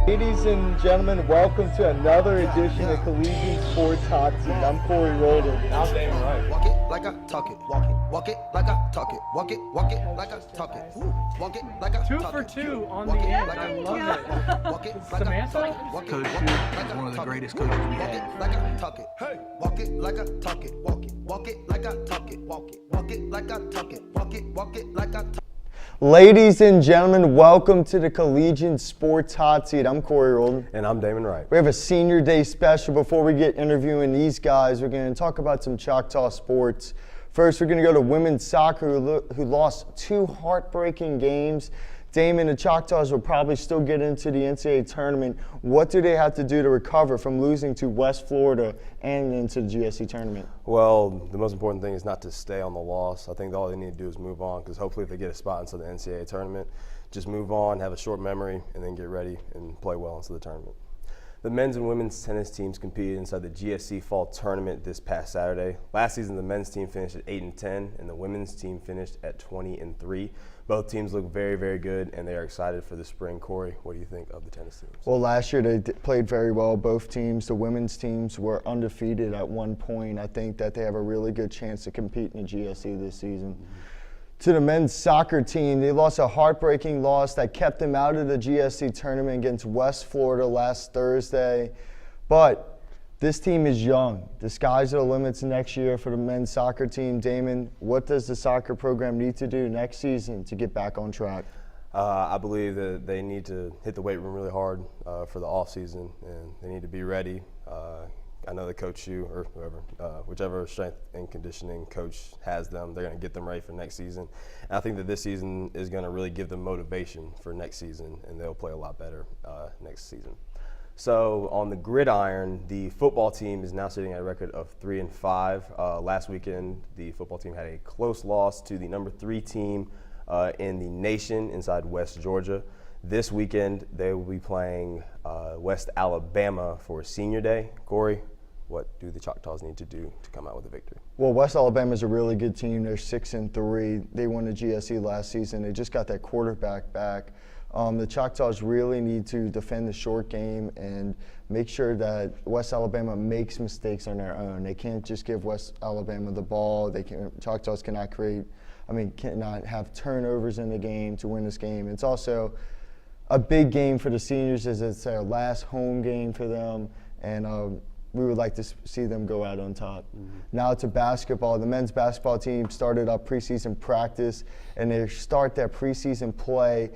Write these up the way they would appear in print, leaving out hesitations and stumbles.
Ladies and gentlemen, welcome to another edition of Collegian Sports Hot Seat. I'm Corey Rholdon. I'm Damon Wright. Walk it like I talk it. Walk it like I talk it. Walk it like I talk it. Walk it like I Two talk for it. two on Walk the it end. like I I love talk it. it. Walk it like I Samantha? talk it. Walk it Coach like Shu I is one of the talk it. greatest coaches we Walk it have. like I talk it. Hey, walk it like I talk it. Walk it like I talk it. Walk it like I talk it. Walk it like I talk it. Ladies and gentlemen, welcome to the Collegian Sports Hot Seat. I'm Corey Rholdon. And I'm Damon Wright. We have a Senior Day special. Before we get interviewing these guys, we're going to talk about some Choctaw sports. First, we're going to go to women's soccer, who lost two heartbreaking games. Damon, the Choctaws will probably still get into the NCAA tournament. What do they have to do to recover from losing to West Florida and into the GSC tournament? Well, the most important thing is not to stay on the loss. I think all they need to do is move on, because hopefully if they get a spot into the NCAA tournament, just move on, have a short memory, and then get ready and play well into the tournament. The men's and women's tennis teams competed inside the GSC Fall Tournament this past Saturday. Last season, the men's team finished at 8-10, and the women's team finished at 20-3. Both teams look very, very good, and they are excited for the spring. Corey, what do you think of the tennis teams? Well, last year they played very well, both teams. The women's teams were undefeated at one point. I think that they have a really good chance to compete in the GSC this season. To the men's soccer team, they lost a heartbreaking loss that kept them out of the GSC tournament against West Florida last Thursday. But this team is young. The sky's the limits next year for the men's soccer team. Damon, what does the soccer program need to do next season to get back on track? I believe that they need to hit the weight room really hard for the off season, and they need to be ready. I know that Coach Shu or whoever, whichever strength and conditioning coach has them, they're going to get them ready for next season. And I think that this season is going to really give them motivation for next season, and they'll play a lot better next season. So on the gridiron, the football team is now sitting at a record of 3-5. Last weekend, the football team had a close loss to the number 3 team in the nation inside West Georgia. This weekend, they will be playing West Alabama for Senior Day. Corey, what do the Choctaws need to do to come out with a victory? Well, West Alabama is a really good team. They're 6-3. They won the GSC last season. They just got that quarterback back. The Choctaws really need to defend the short game and make sure that West Alabama makes mistakes on their own. They can't just give West Alabama the ball. Choctaws cannot have turnovers in the game to win this game. It's also a big game for the seniors, as it's their last home game for them, and we would like to see them go out on top. Now to basketball. The men's basketball team started up preseason practice, and they start their preseason play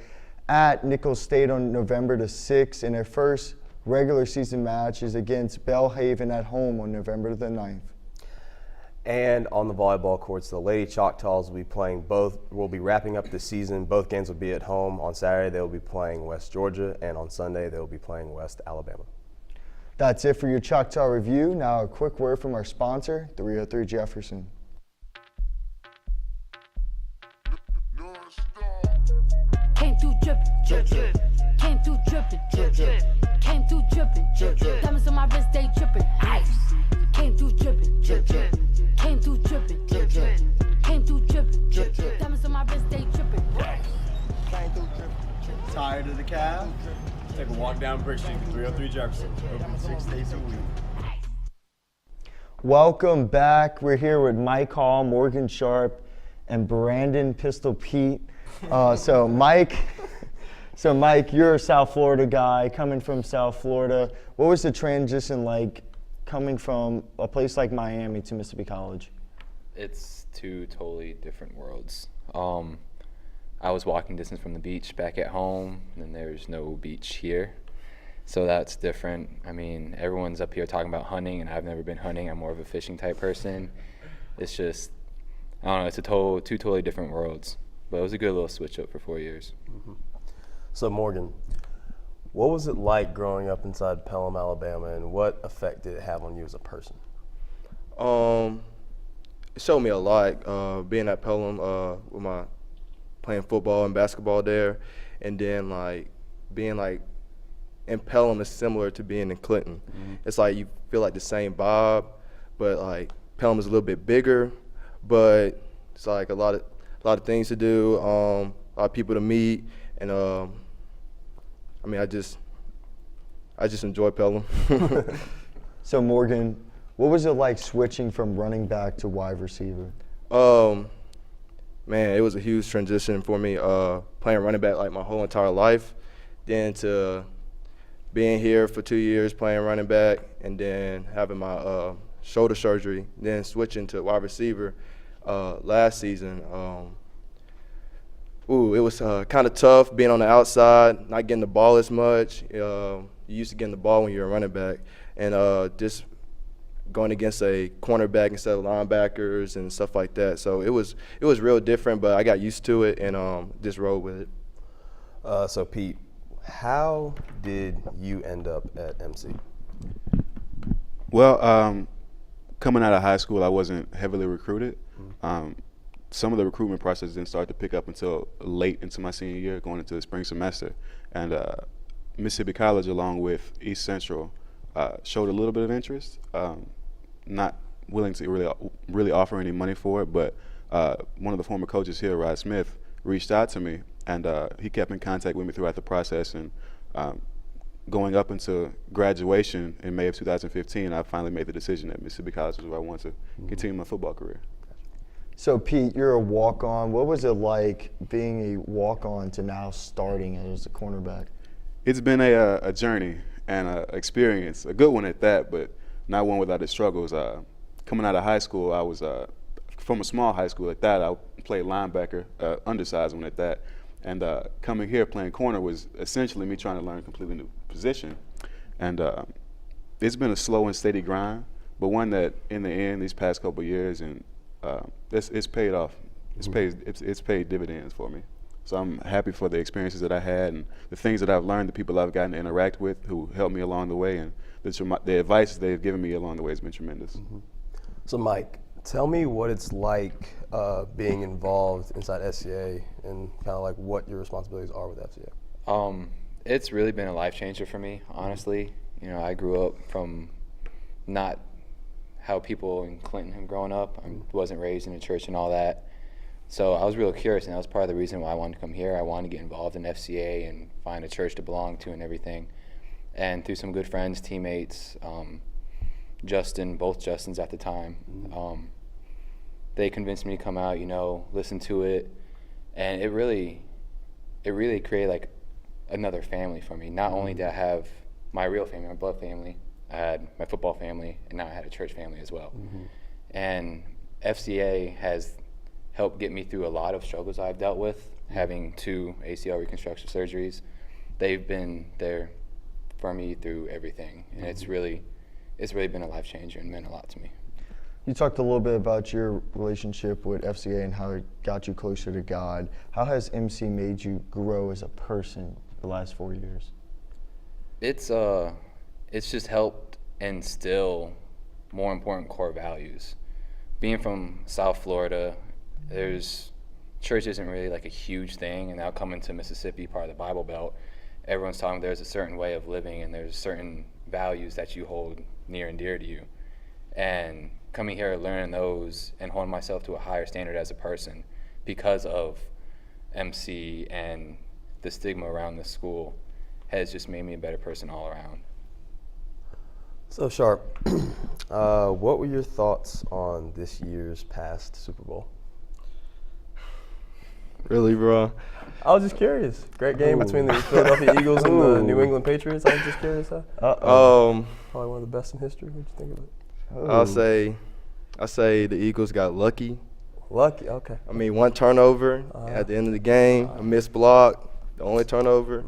at Nichols State on November the 6th, and their first regular season match is against Belhaven at home on November the 9th. And on the volleyball courts, the Lady Choctaws will be wrapping up the season. Both games will be at home. On Saturday, they will be playing West Georgia, and on Sunday, they will be playing West Alabama. That's it for your Choctaw Review. Now a quick word from our sponsor, 303 Jefferson. Came through drippin', came through drippin', came through drippin', diamonds on my wrist, they drippin', ice. Came through drippin', came through drippin', came through drippin', diamonds on my wrist, they drippin'. Tired of the cab? Take a walk down Brick Street, 303 Jefferson. Open 6 days a week. Welcome back. We're here with Mike Hall, Morgan Sharpe, and Brandon Pistol Pete. So Mike, you're a South Florida guy, coming from South Florida. What was the transition like coming from a place like Miami to Mississippi College? It's two totally different worlds. I was walking distance from the beach back at home, and there's no beach here. So that's different. I mean, everyone's up here talking about hunting, and I've never been hunting. I'm more of a fishing type person. It's just, I don't know, it's two totally different worlds. But it was a good little switch up for 4 years. Mm-hmm. So Morgan, what was it like growing up inside Pelham, Alabama, and what effect did it have on you as a person? It showed me a lot, being at Pelham with my playing football and basketball there, and then being in Pelham is similar to being in Clinton. Mm-hmm. It's like you feel like the same vibe, but Pelham is a little bit bigger, but it's like a lot of things to do, a lot of people to meet, and I I just enjoy Pelham. So Morgan, what was it like switching from running back to wide receiver? Man, it was a huge transition for me, playing running back like my whole entire life, then to being here for 2 years playing running back, and then having my shoulder surgery, then switching to wide receiver last season. It was kind of tough being on the outside, not getting the ball as much. You used to getting the ball when you were a running back, and just going against a cornerback instead of linebackers and stuff like that. So it was real different, but I got used to it and just rolled with it. So Pete, how did you end up at MC? Well, coming out of high school, I wasn't heavily recruited. Some of the recruitment process didn't start to pick up until late into my senior year, going into the spring semester. And Mississippi College, along with East Central, showed a little bit of interest. Not willing to really offer any money for it, but one of the former coaches here, Rod Smith, reached out to me, and he kept in contact with me throughout the process. And going up into graduation in May of 2015, I finally made the decision that Mississippi College was where I wanted to continue my football career. So Pete, you're a walk-on. What was it like being a walk-on to now starting as a cornerback? It's been a journey and an experience, a good one at that, but not one without its struggles. Coming out of high school, I was from a small high school at that. I played linebacker, undersized one at that. And coming here playing corner was essentially me trying to learn a completely new position. And it's been a slow and steady grind, but one that in the end, these past couple of years, and it's paid off. It's paid dividends for me. So I'm happy for the experiences that I had and the things that I've learned, the people I've gotten to interact with who helped me along the way, and the advice they've given me along the way has been tremendous. So Mike, tell me what it's like being involved inside SCA and kind of like what your responsibilities are with FCA. It's really been a life changer for me, honestly. You know, I grew up from not how people in Clinton have grown up. I wasn't raised in a church and all that. So I was real curious, and that was part of the reason why I wanted to come here. I wanted to get involved in FCA and find a church to belong to and everything. And through some good friends, teammates, Justin, both Justins at the time, they convinced me to come out, listen to it. And it really created like another family for me. Not only did I have my real family, my blood family, I had my football family, and now I had a church family as well. And FCA has helped get me through a lot of struggles I've dealt with, having 2 ACL reconstruction surgeries. They've been there for me through everything, and it's really been a life changer and meant a lot to me. You talked a little bit about your relationship with FCA and how it got you closer to God. How has MC made you grow as a person the last 4 years? It's just helped instill more important core values. Being from South Florida, church isn't really like a huge thing, and now coming to Mississippi, part of the Bible Belt, everyone's talking there's a certain way of living and there's certain values that you hold near and dear to you. And coming here, learning those and holding myself to a higher standard as a person because of MC and the stigma around this school has just made me a better person all around. So Sharpe, what were your thoughts on this year's past Super Bowl? Really, bro? I was just curious. Great game between the Philadelphia Eagles and the New England Patriots. I was just curious. Probably one of the best in history. What do you think of it? I'll say the Eagles got lucky. Lucky, okay. I mean, one turnover at the end of the game, a missed block, the only turnover.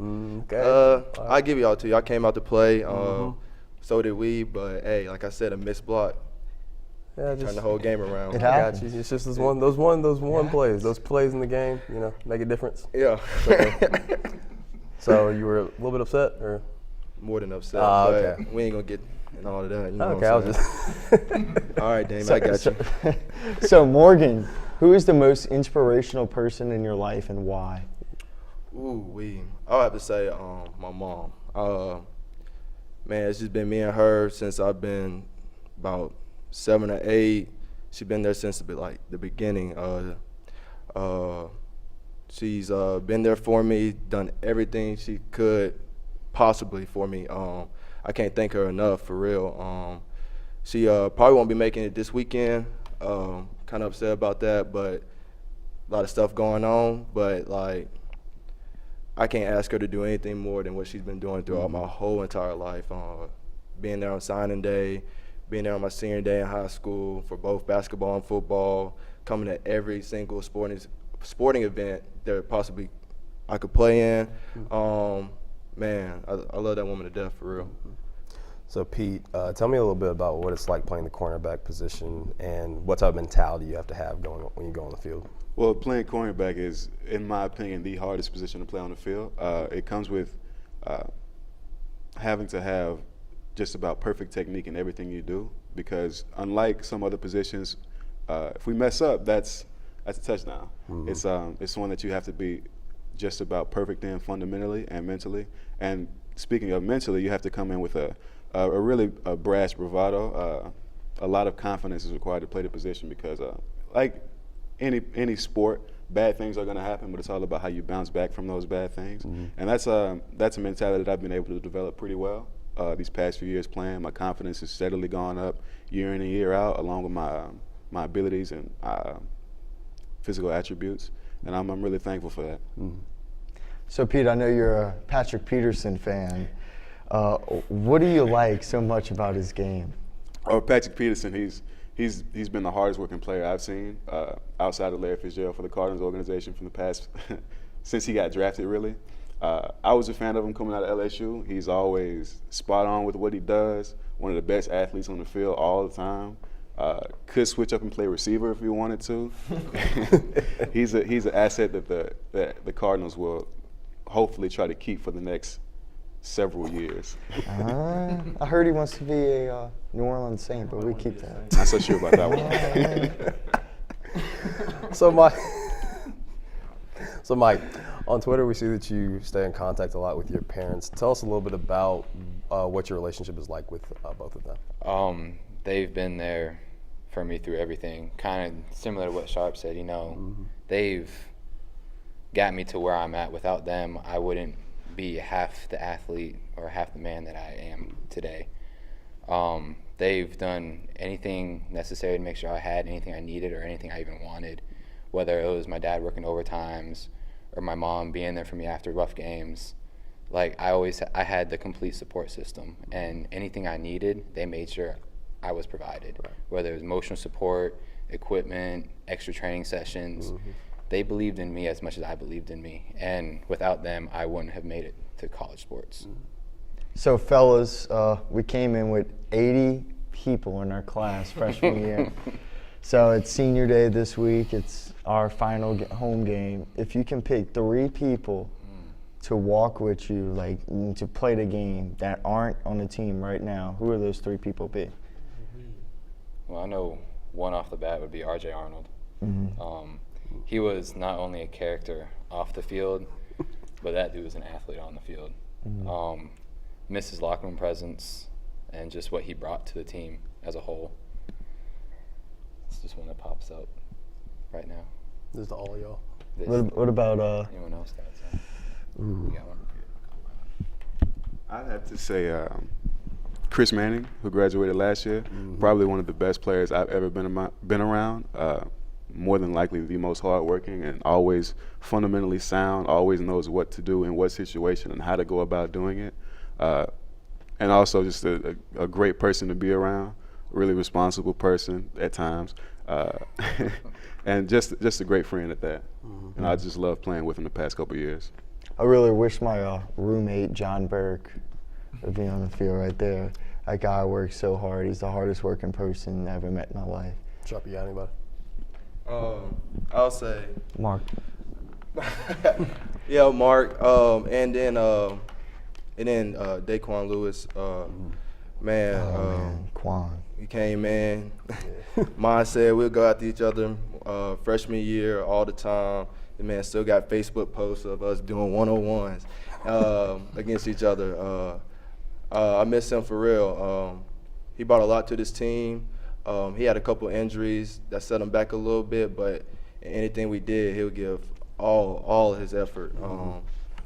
Okay. I give y'all 2. Y'all came out to play. So did we. But hey, like I said, a missed block. Yeah, Turn the whole game around. It I happens. got you. It's just those one plays. Those plays in the game, make a difference. Yeah. Okay. So you were a little bit upset, or? More than upset. Okay. But we ain't gonna get in all of that. Okay, I was just. All right, Damon, I got you. So Morgan, who is the most inspirational person in your life and why? I'll have to say my mom. Man, it's just been me and her since I've been about 7 or 8. She's been there since the beginning. She's been there for me, done everything she could possibly for me. I can't thank her enough, for real. She probably won't be making it this weekend. Kind of upset about that, but a lot of stuff going on. But, like, I can't ask her to do anything more than what she's been doing throughout my whole entire life. Being there on signing day, being there on my senior day in high school for both basketball and football, coming to every single sporting event that possibly I could play in. Man, I love that woman to death, for real. So, Pete, tell me a little bit about what it's like playing the cornerback position and what type of mentality you have to have when you go on the field. Well, playing cornerback is, in my opinion, the hardest position to play on the field. It comes with having to have just about perfect technique in everything you do, because unlike some other positions, if we mess up, that's a touchdown. It's one that you have to be just about perfect in fundamentally and mentally. And speaking of mentally, you have to come in with a really brash bravado. A lot of confidence is required to play the position, because like any sport, bad things are going to happen, but it's all about how you bounce back from those bad things. And that's a mentality that I've been able to develop pretty well these past few years playing. My confidence has steadily gone up year in and year out, along with my abilities and physical attributes, and I'm really thankful for that. So, Pete, I know you're a Patrick Peterson fan. What do you like so much about his game? Patrick Peterson, he's been the hardest working player I've seen outside of Larry Fitzgerald for the Cardinals organization from the past since he got drafted, really. I was a fan of him coming out of LSU. He's always spot on with what he does, one of the best athletes on the field all the time. Could switch up and play receiver if he wanted to. He's an asset that the Cardinals will hopefully try to keep for the next several years. I heard he wants to be a New Orleans Saint, but we keep that. Not so sure about that one. So Mike, on Twitter we see that you stay in contact a lot with your parents. Tell us a little bit about what your relationship is like with both of them. They've been there for me through everything, kind of similar to what Sharpe said. They've got me to where I'm at. Without them, I wouldn't be half the athlete or half the man that I am today. They've done anything necessary to make sure I had anything I needed or anything I even wanted, whether it was my dad working overtimes or my mom being there for me after rough games. Like, I had the complete support system, and anything I needed, they made sure I was provided, whether it was emotional support, equipment, extra training sessions. They believed in me as much as I believed in me, and without them, I wouldn't have made it to college sports. So, fellas, we came in with 80 people in our class freshman year. So it's senior day this week. It's our final home game. If you can pick 3 people to walk with you, like to play the game, that aren't on the team right now, who are those 3 people be? Well, I know one off the bat would be R.J. Arnold. He was not only a character off the field, but that dude was an athlete on the field. Missed his locker room presence and just what he brought to the team as a whole. It's just one that pops up right now. This is to all of y'all. What about anyone else got some? We got one. I'd have to say Chris Manning, who graduated last year, probably one of the best players I've ever been around. More than likely the most hardworking and always fundamentally sound, always knows what to do in what situation and how to go about doing it. And also just a great person to be around, really responsible person at times, and just a great friend at that. And I just love playing with him the past couple of years. I really wish my roommate, John Burke, would be on the field right there. That guy works so hard. He's the hardest working person I ever met in my life. Sharpe, you got anybody? I'll say Mark. Yeah, Mark, and then Daquan Lewis, man, Quan. he came in. Mine said we'll go after each other freshman year all the time. The man still got Facebook posts of us doing 101s against each other. I miss him for real. He brought a lot to this team. He had a couple injuries that set him back a little bit, but anything we did, he'll give all his effort,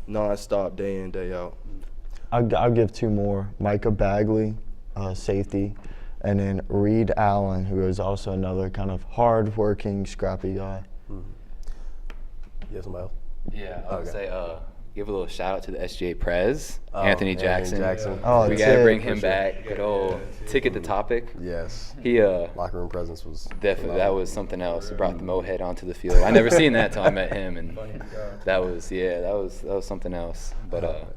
nonstop, day in, day out. I'll give 2 more. Micah Bagley, safety, and then Reed Allen, who is also another kind of hard-working, scrappy guy. You have somebody else? Yeah, I would Okay. say give a little shout out to the SGA Prez, Anthony Jackson. Oh, We that's gotta it. bring him back. Good old ticket to topic. Yes. He Locker room presence was definitely that was something else. He brought the Mohead onto the field. I never seen that till I met him, and that was something else. But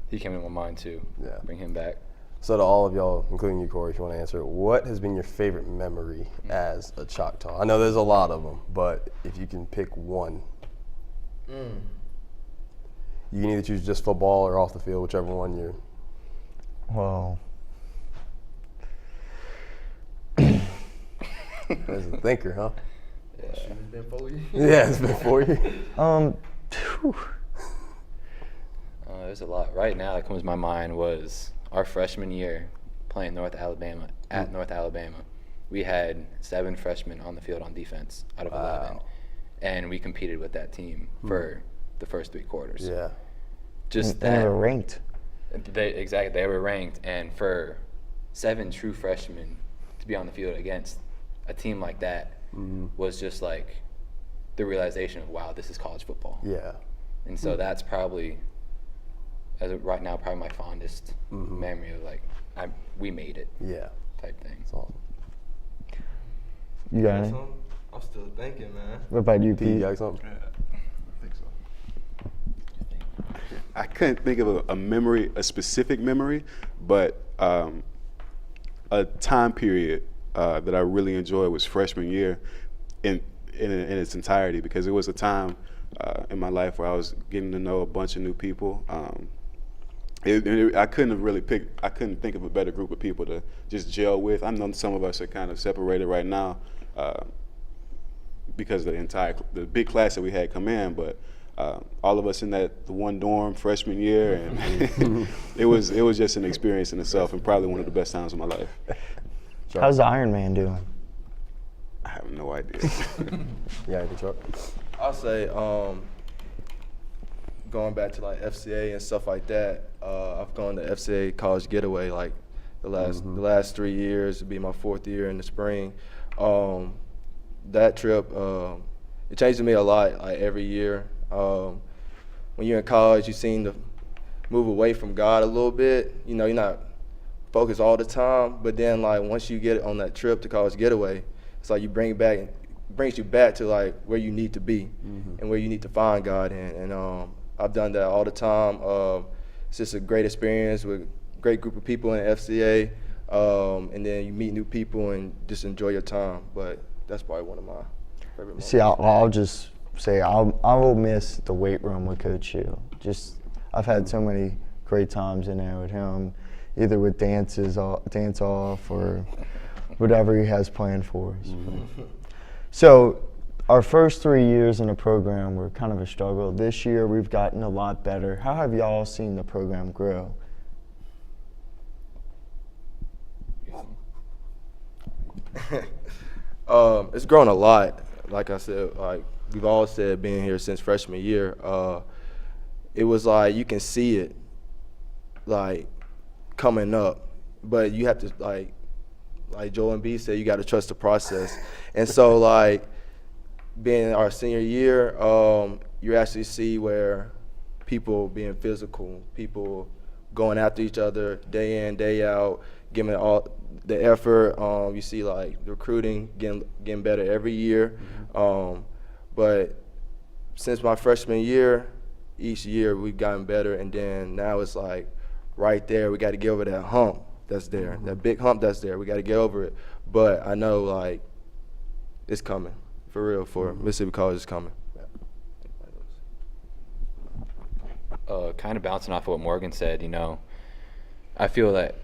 he came to my mind too. Yeah. Bring him back. So to all of y'all, including you, Corey, if you want to answer it, what has been your favorite memory as a Choctaw? I know there's a lot of them, but if you can pick one. You can either choose just football or off the field, whichever one you're. Well, As a thinker, huh? It's been 4 years. Yeah, it's been 4 years. phew. There's a lot. Right now that comes to my mind was our freshman year playing North Alabama at North Alabama. We had 7 freshmen on the field on defense out of 11, and we competed with that team for the first 3 quarters. Yeah. Just And they that. were ranked. They were ranked, and for 7 true freshmen to be on the field against a team like that was just like the realization of, wow, this is college football. Yeah. And so that's probably, as of right now, probably my fondest memory of like, we made it Yeah. type thing. That's awesome. You got any? I'm still thinking, man. What about you, Pete, you Pete? got something? I think so. I couldn't think of a memory, a specific memory, but a time period that I really enjoyed was freshman year in its entirety, because it was a time in my life where I was getting to know a bunch of new people. I couldn't think of a better group of people to just gel with. I know some of us are kind of separated right now because of the big class that we had come in, but all of us in the one dorm freshman year, and it was just an experience in itself, and probably one of the best times of my life. How's the Iron Man doing? I have no idea. Yeah, anything, Chuck? I'll say going back to like FCA and stuff like that. I've gone to FCA College Getaway like the last 3 years. It'll be my 4th year in the spring. That trip it changed me a lot. Like every year, when you're in college, you seem to move away from God a little bit. You know, you're not focused all the time. But then like once you get on that trip to College Getaway, it's like brings you back to like where you need to be and where you need to find God in. And I've done that all the time. It's just a great experience with a great group of people in the FCA, and then you meet new people and just enjoy your time. But that's probably one of my favorite moments. See, I'll just say I will miss the weight room with Coach Hugh. I've had so many great times in there with him, either with dance off or whatever he has planned for us. So our first 3 years in the program were kind of a struggle. This year we've gotten a lot better. How have y'all seen the program grow? It's grown a lot. Like I said, like we've all said, being here since freshman year, it was like you can see it like coming up, but you have to like Joel and B said, you got to trust the process. And so like being our senior year, you actually see where people being physical, people going after each other day in, day out, giving all the effort. You see like the recruiting getting better every year. But since my freshman year, each year we've gotten better, and then now it's like right there, we got to get over that hump that's there, that big hump that's there. We got to get over it. But I know like it's coming, for real, for Mississippi College is coming. Kind of bouncing off of what Morgan said, you know, I feel that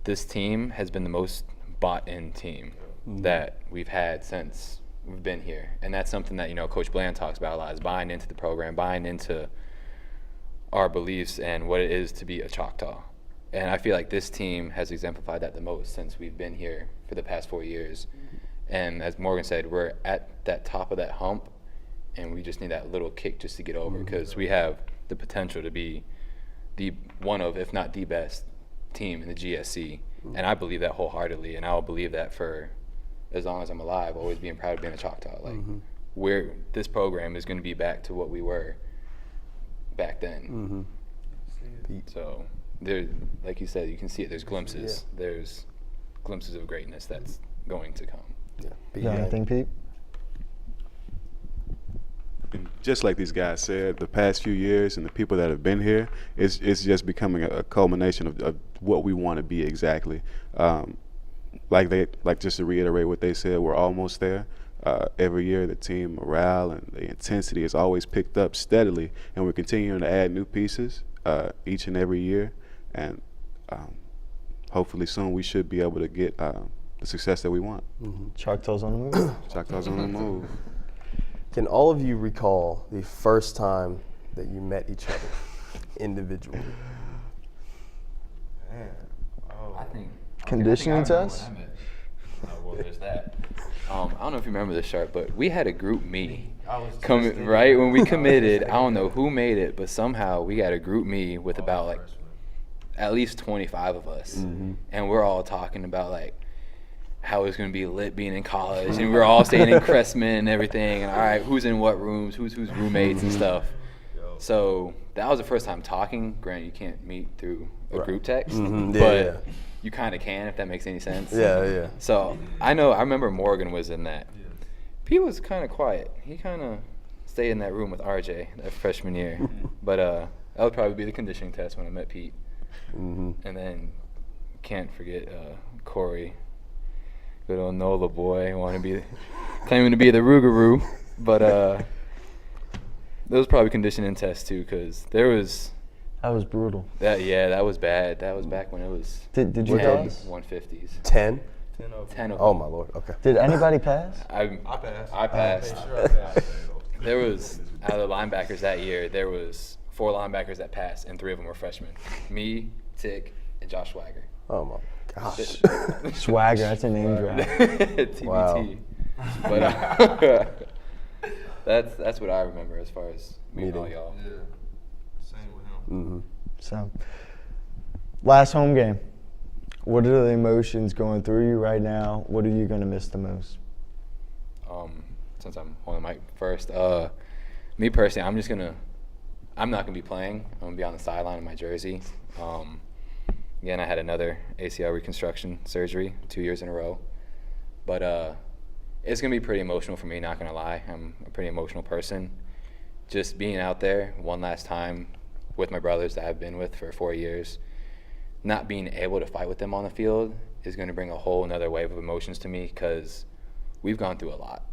this team has been the most bought-in team that we've had since we've been here. And that's something that, you know, Coach Bland talks about a lot, is buying into the program, buying into our beliefs and what it is to be a Choctaw. And I feel like this team has exemplified that the most since we've been here for the past 4 years. And as Morgan said, we're at that top of that hump, and we just need that little kick just to get over, because we have the potential to be one of, if not the best team in the GSC. And I believe that wholeheartedly, and I'll believe that for as long as I'm alive, always being proud of being a Choctaw. Like, this program is going to be back to what we were back then. So there, like you said, you can see it. There's glimpses. There's glimpses of greatness that's going to come. Yeah, I think Pete. And just like these guys said, the past few years and the people that have been here, it's just becoming a culmination of what we want to be exactly. Like just to reiterate what they said, we're almost there. Every year the team morale and the intensity is always picked up steadily, and we're continuing to add new pieces each and every year. And hopefully soon we should be able to get the success that we want. Choctaws on the move. Choctaws on the move. Can all of you recall the first time that you met each other individually? I think Conditioning test? Well, there's that. I don't know if you remember this, Sharpe, but we had a group me right when we committed. I don't know who made it, but somehow we got a group me with about like at least 25 of us, and we're all talking about like how it's going to be lit being in college, and we were all staying in Crestman and everything, and all right, who's in what rooms, who's roommates and stuff. So that was the first time talking. Granted, you can't meet through a group text, but you kind of can, if that makes any sense. Yeah. So I remember Morgan was in that. Pete was kind of quiet. He kind of stayed in that room with RJ that freshman year. But that would probably be the conditioning test when I met Pete. And then can't forget Corey. Good old NOLA boy, claiming to be the Rougarou, but that was probably conditioning test too, because there was. That was brutal. That was bad. That was back when it was. Did you pass? 150s. 10? 10 of Oh them. my Lord. Okay. Did anybody pass? I passed. There was, out of the linebackers that year, there was 4 linebackers that passed, and 3 of them were freshmen. Me, Tick, and Josh Swagger. Oh my gosh. Swagger, that's a name drop. TBT. Wow. But that's what I remember as far as meeting all y'all. Yeah. Same with him. So, last home game. What are the emotions going through you right now? What are you going to miss the most? Since I'm holding the mic first, me personally, I'm not gonna be playing. I'm gonna be on the sideline in my jersey. Again, I had another ACL reconstruction surgery 2 years in a row, but it's gonna be pretty emotional for me. Not gonna lie, I'm a pretty emotional person. Just being out there one last time with my brothers that I've been with for 4 years, not being able to fight with them on the field is going to bring a whole another wave of emotions to me, because we've gone through a lot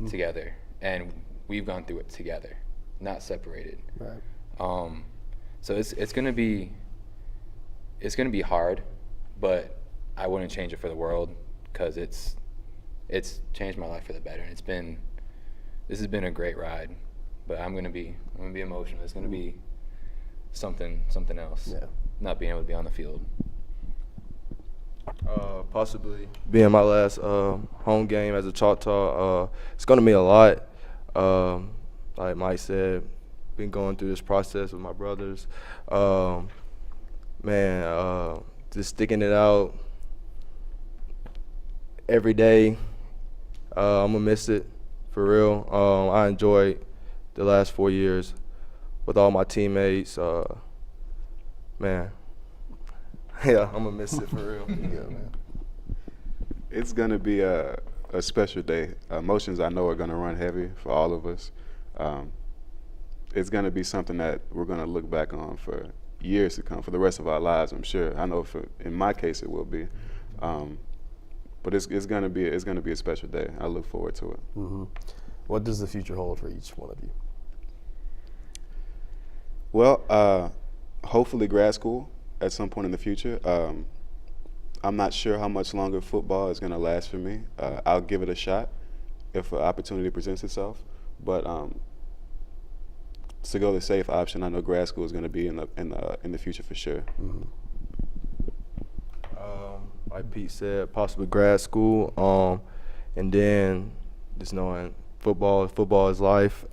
together, and we've gone through it together, not separated. Right. So it's going to be hard, but I wouldn't change it for the world, because it's changed my life for the better, and this has been a great ride. But I'm gonna be emotional. It's gonna be something else. Yeah. Not being able to be on the field. Possibly being my last home game as a Choctaw. It's going to mean a lot. Like Mike said, been going through this process with my brothers. Just sticking it out every day. I'm going to miss it, for real. I enjoyed the last 4 years with all my teammates. Yeah, I'm gonna miss it for real. Yeah, man. It's gonna be a special day. Emotions I know are gonna run heavy for all of us. It's gonna be something that we're gonna look back on for years to come, for the rest of our lives, I'm sure. I know in my case it will be. But it's gonna be a special day. I look forward to it. What does the future hold for each one of you? Well, hopefully grad school at some point in the future. I'm not sure how much longer football is going to last for me. I'll give it a shot if an opportunity presents itself. But to go the safe option, I know grad school is going to be in the future for sure. Like Pete said, possibly grad school, and then just knowing football is life.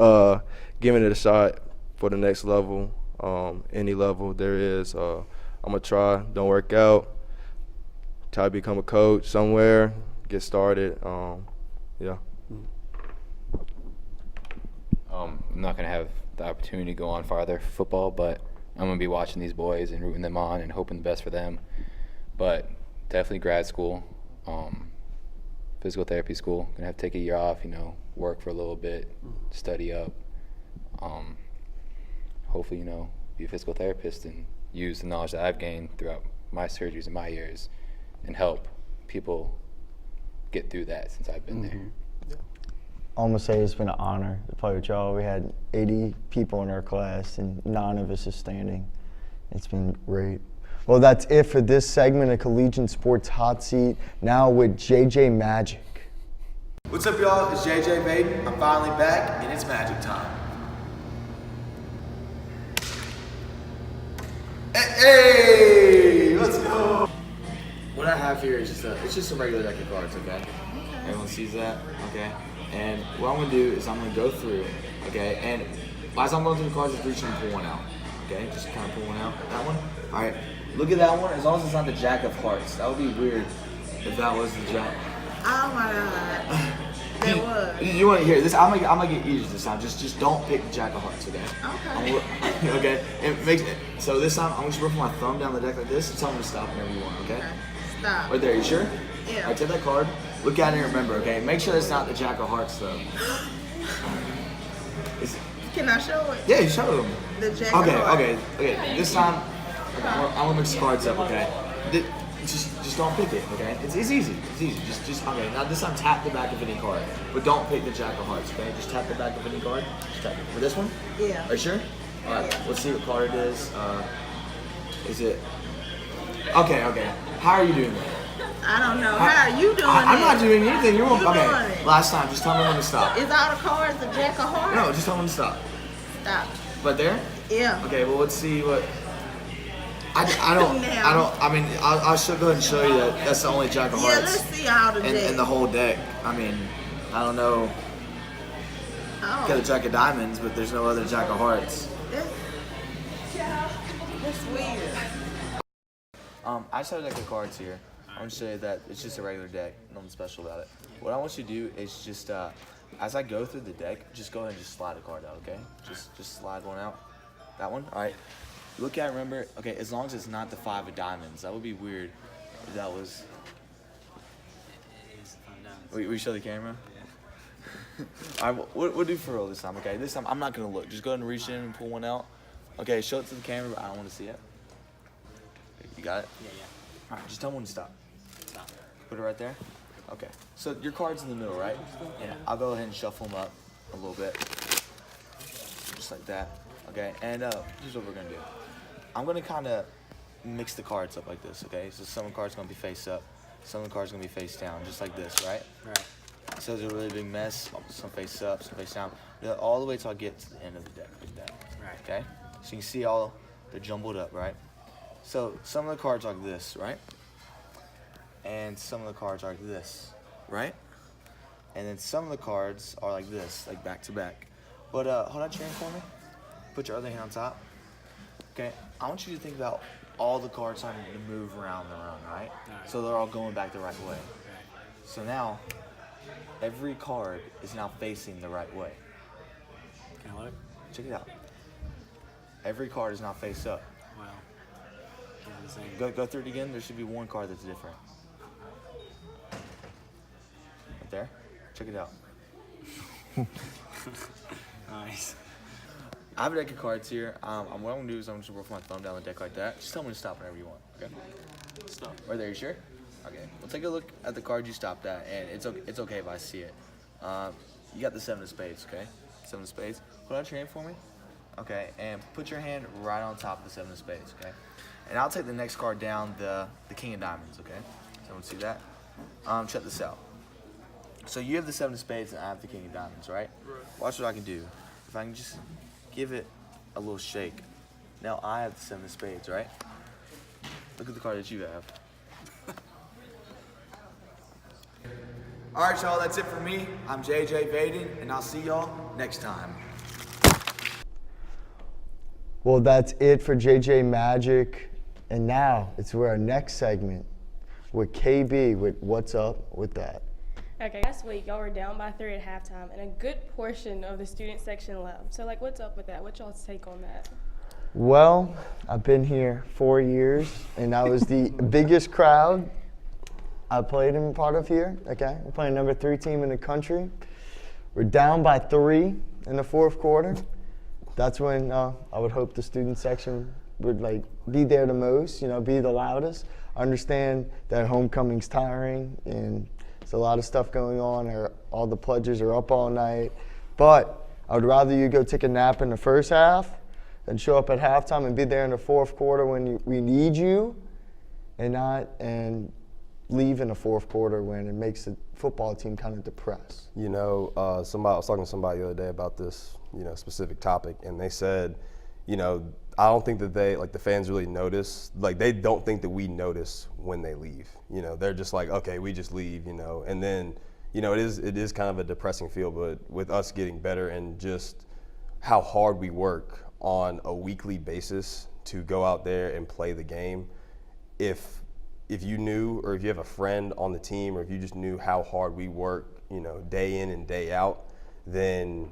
Giving it a shot for the next level. any level there is. I'm gonna try. Don't work out. Try to become a coach somewhere. Get started. Yeah. I'm not going to have the opportunity to go on farther for football, but I'm going to be watching these boys and rooting them on and hoping the best for them. But definitely grad school, physical therapy school. Going to have to take a year off, work for a little bit, study up. Hopefully, be a physical therapist and use the knowledge that I've gained throughout my surgeries and my years and help people get through that since I've been there. I'm going to say it's been an honor to play with y'all. We had 80 people in our class, and 9 of us are standing. It's been great. Well, that's it for this segment of Collegian Sports Hot Seat. Now with JJ Magic. What's up, y'all? It's JJ Vaden. I'm finally back, and it's magic time. Hey, let's go. What I have here is just a regular deck of cards, okay? Everyone sees that, okay? And what I'm gonna do is I'm gonna go through, okay? And as I'm going through the cards, just reach and pull one out, okay? Just kind of pull one out. That one. All right. Look at that one. As long as it's not the Jack of Hearts, that would be weird if that was the Jack. Oh my God. That was. You want to hear this? I'm gonna get easier this time. Just don't pick the Jack of Hearts, okay? Okay. Okay. It makes it. So this time I'm just working my thumb down the deck like this and tell me to stop whenever you want, okay? Stop. Right there. You sure? Yeah. All right. Take that card. Look at it and remember, okay? Make sure it's not the Jack of Hearts though. Can I show it? Yeah, you show them. The Jack of Hearts. Okay. This time I'm gonna mix the cards up, okay? Just don't pick it, okay? It's easy. It's easy. Just okay. Now this time tap the back of any card, but don't pick the Jack of Hearts, okay? Just tap the back of any card. Just tap it. For this one? Yeah. Are you sure? All right. Yeah. Let's see what card it is. Is it? Okay. How are you doing that? I don't know. How are you doing I'm not doing anything. You're You okay. doing it. Last time, just tell me when to stop. Is all the cards the Jack of Hearts? No, just tell me when to stop. Stop. Right there? Yeah. Okay. Well, let's see what. I mean, I'll go ahead and show you that that's the only Jack of Yeah, Hearts. let's see all the decks. In the whole deck. I mean, I don't know. Oh. Got a Jack of Diamonds, but there's no other Jack of Hearts. That's weird. I just have a deck of cards here. I want to show you that it's just a regular deck. Nothing special about it. What I want you to do is just, as I go through the deck, just go ahead and just slide a card out, okay? Just slide one out. That one? All right. Look at, remember, okay, as long as it's not the 5 of diamonds. That would be weird if that was. We show the camera? Yeah. All right, we'll do for real this time, okay? This time, I'm not going to look. Just go ahead and reach in and pull one out. Okay, show it to the camera, but I don't want to see it. You got it? Yeah. All right, just tell me when to stop. Stop. Put it right there? Okay. So your card's in the middle, right? Yeah. I'll go ahead and shuffle them up a little bit. Just like that. Okay, and here's what we're going to do. I'm going to kind of mix the cards up like this, okay? So some of the cards are going to be face up. Some of the cards are going to be face down, just like this, right? Right. So it's a really big mess. Some face up, some face down. All the way till I get to the end of the deck like that. Right. Okay? So you can see all they're jumbled up, right? So some of the cards are like this, right? And some of the cards are like this, right? And then some of the cards are like this, like back to back. But hold on your hand for me. Put your other hand on top. Okay, I want you to think about all the cards starting to move around their own, right? So they're all going back the right way. So now, every card is now facing the right way. Can I look? Check it out. Every card is now face up. Wow. Go through it again. There should be one card that's different. Right there. Check it out. Nice. I have a deck of cards here. What I'm going to do is I'm just working my thumb down the deck like that. Just tell me to stop whenever you want, okay? Stop. Right there, you sure? Okay. Well, take a look at the card you stopped at, and it's okay if I see it. You got the 7 of spades, okay? 7 of spades. Hold out your hand for me. Okay, and put your hand right on top of the 7 of spades, okay? And I'll take the next card down, the King of Diamonds, okay? Someone see that? Check this out. So you have the 7 of spades, and I have the King of Diamonds, right? Watch what I can do. If I can just give it a little shake. Now I have the 7 of spades, right? Look at the card that you have. All right, y'all, that's it for me. I'm JJ Vaden, and I'll see y'all next time. Well, that's it for JJ Magic. And now it's for our next segment with KB with What's Up with That. Okay, last week y'all were down by 3 at halftime, and a good portion of the student section left. So, like, what's up with that? What's y'all's take on that? Well, I've been here 4 years, and that was the biggest crowd I played in part of here. Okay, we're playing number 3 team in the country. We're down by 3 in the fourth quarter. That's when I would hope the student section would be there the most, be the loudest. Understand that homecoming's tiring and there's a lot of stuff going on, or all the pledges are up all night. But I would rather you go take a nap in the first half than show up at halftime and be there in the fourth quarter when we need you, and leave in the fourth quarter when it makes the football team kind of depressed. I was talking to somebody the other day about this, specific topic, and they said, I don't think that the fans really notice. They don't think that we notice when they leave. They're just like, okay, we just leave, and then, it is kind of a depressing feel, but with us getting better and just how hard we work on a weekly basis to go out there and play the game, if you knew, or if you have a friend on the team, or if you just knew how hard we work, day in and day out, then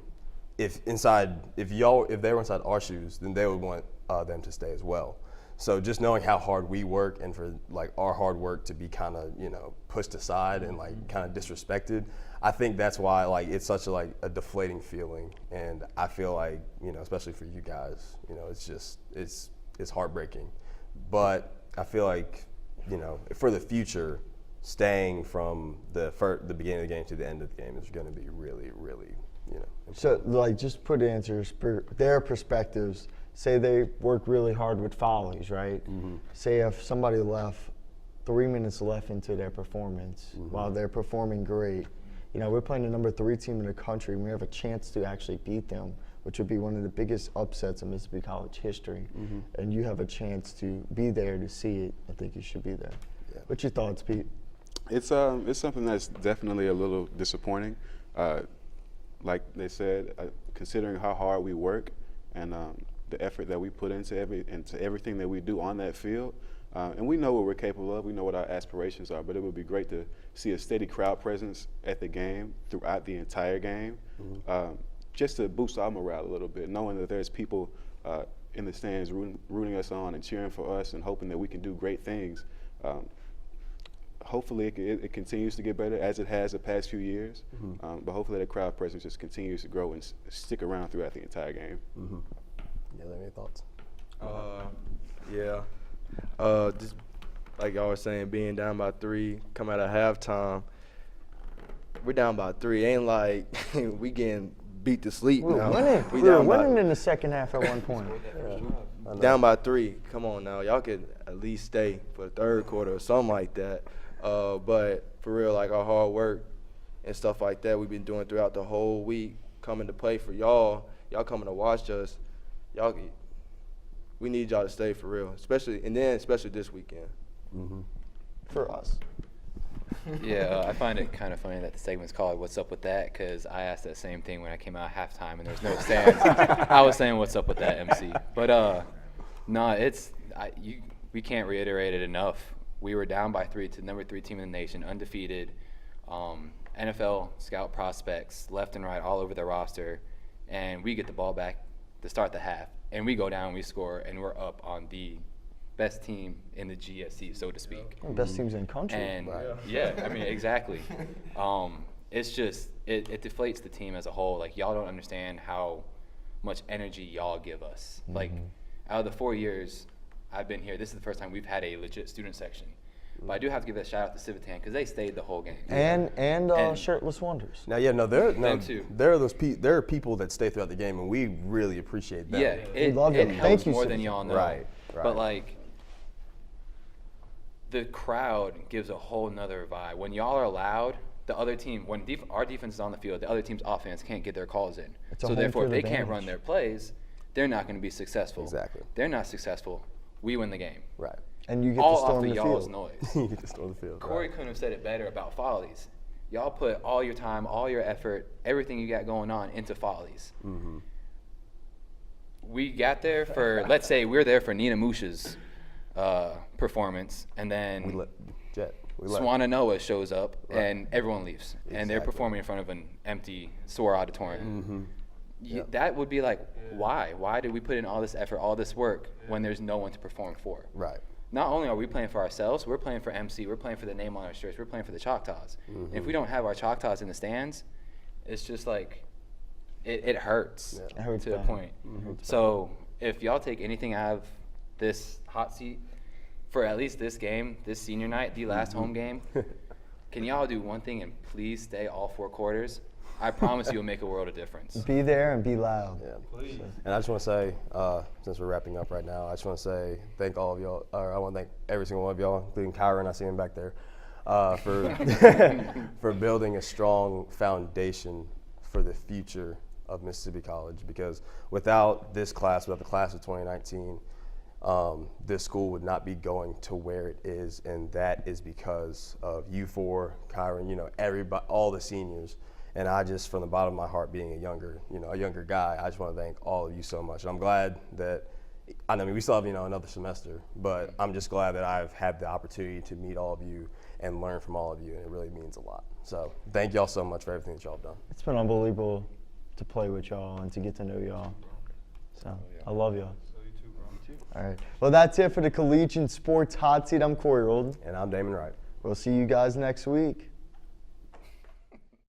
if they were inside our shoes, then they would want them to stay as well. So just knowing how hard we work, and for our hard work to be kind of pushed aside and kind of disrespected, I think that's why it's such a deflating feeling. And I feel like especially for you guys, it's heartbreaking. But I feel like for the future, staying from the beginning of the game to the end of the game is going to be really, really important. So just put into their perspectives. Say they work really hard with follies, right? Mm-hmm. Say if somebody left 3 minutes left into their performance, mm-hmm. while they're performing great, we're playing the number 3 team in the country, and we have a chance to actually beat them, which would be one of the biggest upsets in Mississippi College history. Mm-hmm. And you have a chance to be there to see it. I think you should be there. Yeah. What's your thoughts, Pete? It's something that's definitely a little disappointing. Like they said, considering how hard we work and the effort that we put into everything that we do on that field, and we know what we're capable of. We know what our aspirations are. But it would be great to see a steady crowd presence at the game throughout the entire game, mm-hmm. Just to boost our morale a little bit, knowing that there's people in the stands rooting us on and cheering for us and hoping that we can do great things. Hopefully it continues to get better as it has the past few years, mm-hmm. But hopefully the crowd presence just continues to grow and stick around throughout the entire game. Mm-hmm. Any thoughts? Yeah. Just like y'all were saying, being down by 3, come out of halftime, we're down by 3. Ain't like we getting beat to sleep now. We were winning in the second half at one point. Down by 3. Come on now. Y'all could at least stay for the third quarter or something like that. But for real, our hard work and stuff like that we've been doing throughout the whole week, coming to play for y'all coming to watch us, we need y'all to stay for real, especially this weekend. Mm-hmm. For us. Yeah, I find it kind of funny that the segment's called "What's Up with That?" because I asked that same thing when I came out at halftime and there's no stands. I was saying, "What's up with that, MC?" But we can't reiterate it enough. We were down by 3 to number 3 team in the nation, undefeated, NFL scout prospects left and right all over the roster, and we get the ball back to start the half, and we go down, we score, and we're up on the best team in the GSC, so to speak. Best teams in the country. And exactly. It's just it deflates the team as a whole. Y'all don't understand how much energy y'all give us. Mm-hmm. Out of the 4 years I've been here, this is the first time we've had a legit student section. But I do have to give a shout out to Civitan because they stayed the whole game. And Shirtless Wonders. Now, there are people that stay throughout the game, and we really appreciate them. Yeah, it helps more than y'all know. Right. But the crowd gives a whole nother vibe. When y'all are loud, the other team, our defense is on the field, the other team's offense can't get their calls in. So therefore, if they can't run their plays, they're not going to be successful. Exactly. They're not successful. We win the game. Right. And you get all to storm off of the y'all's field. noise. You get to storm the field. Corey couldn't have said it better about Follies. Y'all put all your time, all your effort, everything you got going on into Follies. Mm-hmm. we got there for, let's say we're there for Nina Moosh's performance, and then Swana Noah shows up, and everyone leaves, and they're performing in front of an empty SOAR auditorium. That would be like, why? Why did we put in all this effort, all this work, when there's no one to perform for? Right. Not only are we playing for ourselves, we're playing for MC, we're playing for the name on our shirts, we're playing for the Choctaws. And if we don't have our Choctaws in the stands, it's just like, it hurts, It hurts to a bad. point. So if y'all take anything out of this hot seat, for at least this game, this senior night, the last home game, can y'all do one thing and please stay all 4 quarters? I promise you'll make a world of difference. Be there and be loud. Yeah. And I just want to say, since we're wrapping up right now, I just want to say thank all of y'all, or I want to thank every single one of y'all, including Kyron, I see him back there, for building a strong foundation for the future of Mississippi College. Because without this class, without the class of 2019, this school would not be going to where it is, and that is because of you four, Kyron, everybody, all the seniors. And I just, from the bottom of my heart, being a younger guy, I just want to thank all of you so much. And I'm glad that, I mean, we still have, another semester, but I'm just glad that I've had the opportunity to meet all of you and learn from all of you, and it really means a lot. So thank y'all so much for everything that y'all have done. It's been unbelievable to play with y'all and to get to know y'all. So I love y'all. All right. Well, that's it for the Collegian Sports Hot Seat. I'm Corey Rholdon. And I'm Damon Wright. We'll see you guys next week.